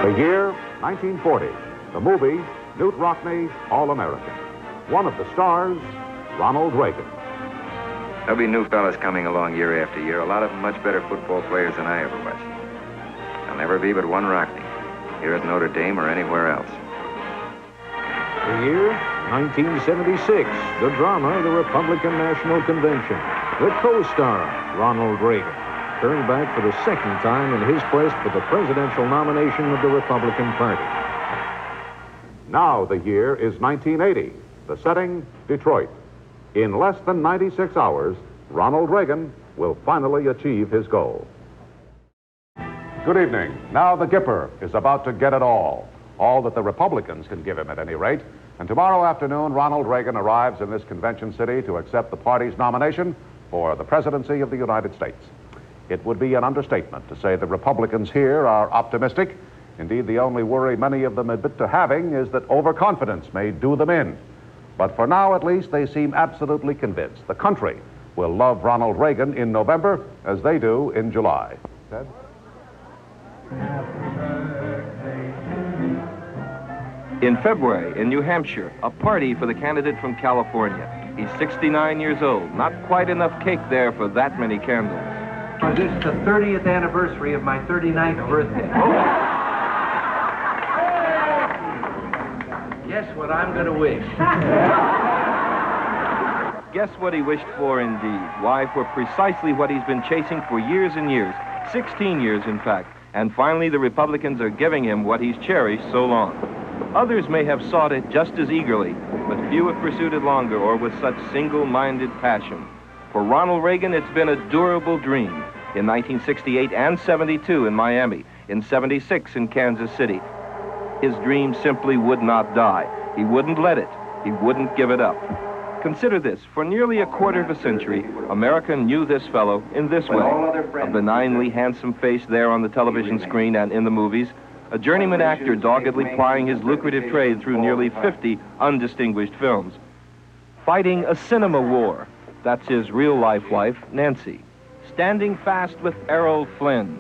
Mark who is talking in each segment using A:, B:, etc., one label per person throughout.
A: The year, 1940. The movie, Newt Rockney, All-American. One of the stars, Ronald Reagan.
B: There'll be new fellas coming along year after year, a lot of them much better football players than I ever was. There'll never be but one Rockney, here at Notre Dame or anywhere else.
A: The year, 1976. The drama, the Republican National Convention. The co-star, Ronald Reagan, turned back for the second time in his quest for the presidential nomination of the Republican Party. Now the year is 1980. The setting, Detroit. In less than 96 hours, Ronald Reagan will finally achieve his goal. Good evening. Now the Gipper is about to get it all that the Republicans can give him at any rate. And tomorrow afternoon, Ronald Reagan arrives in this convention city to accept the party's nomination for the presidency of the United States. It would be an understatement to say the Republicans here are optimistic. Indeed, the only worry many of them admit to having is that overconfidence may do them in. But for now, at least, they seem absolutely convinced the country will love Ronald Reagan in November as they do in July. Ted?
C: In February, in New Hampshire, a party for the candidate from California. He's 69 years old. Not quite enough cake there for that many candles.
D: This is the 30th anniversary of my 39th birthday. Guess what I'm going to wish.
C: Guess what he wished for indeed. Why, for precisely what he's been chasing for years and years. 16 years, in fact. And finally, the Republicans are giving him what he's cherished so long. Others may have sought it just as eagerly, but few have pursued it longer or with such single-minded passion. For Ronald Reagan, it's been a durable dream. In 1968 and 72 in Miami, in 76 in Kansas City. His dream simply would not die. He wouldn't let it. He wouldn't give it up. Consider this. For nearly a quarter of a century, America knew this fellow in this way. A benignly handsome face there on the television screen and in the movies. A journeyman actor doggedly plying his lucrative trade through nearly 50 undistinguished films. Fighting a cinema war. That's his real-life wife, Nancy. Standing fast with Errol Flynn.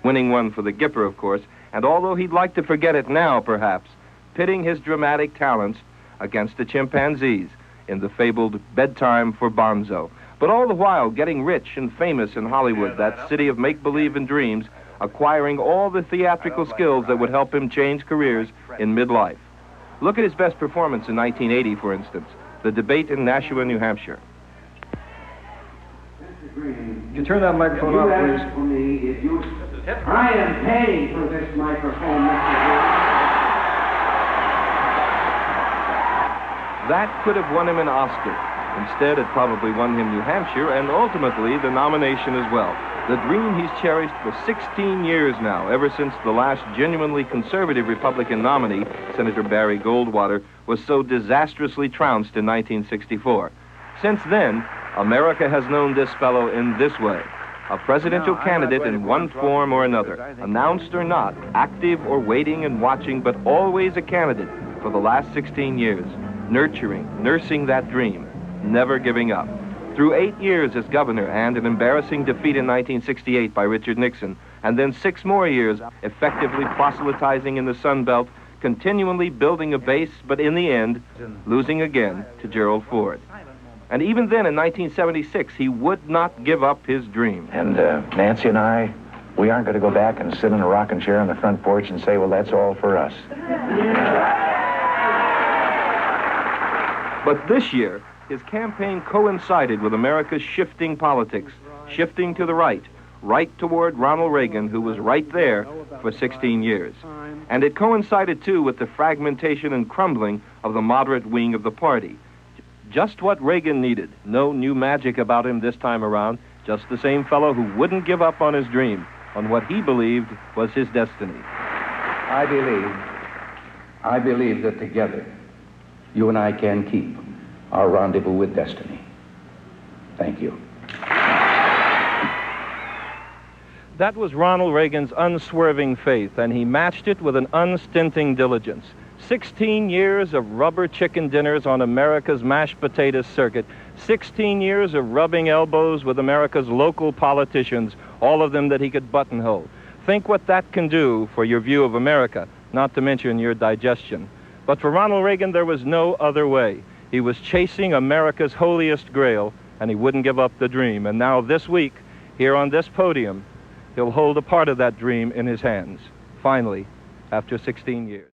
C: Winning one for the Gipper, of course, and although he'd like to forget it now, perhaps, pitting his dramatic talents against the chimpanzees in the fabled Bedtime for Bonzo. But all the while getting rich and famous in Hollywood, that city of make-believe and dreams, acquiring all the theatrical skills that would help him change careers in midlife. Look at his best performance in 1980, for instance, the debate in Nashua, New Hampshire.
E: Can you turn that microphone off, please?
F: For me, if you... I am paying for this microphone, Mr. Reagan.
C: That could have won him an Oscar. Instead, it probably won him New Hampshire and ultimately the nomination as well. The dream he's cherished for 16 years now, ever since the last genuinely conservative Republican nominee, Senator Barry Goldwater, was so disastrously trounced in 1964. Since then, America has known this fellow in this way. A presidential candidate in one form or another, announced or not, active or waiting and watching, but always a candidate for the last 16 years, nursing that dream, never giving up. Through 8 years as governor and an embarrassing defeat in 1968 by Richard Nixon, and then 6 more years effectively proselytizing in the Sun Belt, continually building a base, but in the end, losing again to Gerald Ford. And even then, in 1976, he would not give up his dream.
E: And Nancy and I, we aren't going to go back and sit in a rocking chair on the front porch and say, well, that's all for us.
C: But this year, his campaign coincided with America's shifting politics, shifting to the right toward Ronald Reagan, who was right there for 16 years. And it coincided, too, with the fragmentation and crumbling of the moderate wing of the party. Just what Reagan needed. No new magic about him this time around. Just the same fellow who wouldn't give up on his dream, on what he believed was his destiny.
G: I believe that together, you and I can keep our rendezvous with destiny. Thank you.
C: That was Ronald Reagan's unswerving faith, and he matched it with an unstinting diligence. 16 years of rubber chicken dinners on America's mashed potatoes circuit, 16 years of rubbing elbows with America's local politicians, all of them that he could buttonhole. Think what that can do for your view of America, not to mention your digestion. But for Ronald Reagan, there was no other way. He was chasing America's holiest grail, and he wouldn't give up the dream. And now this week, here on this podium, he'll hold a part of that dream in his hands, finally, after 16 years.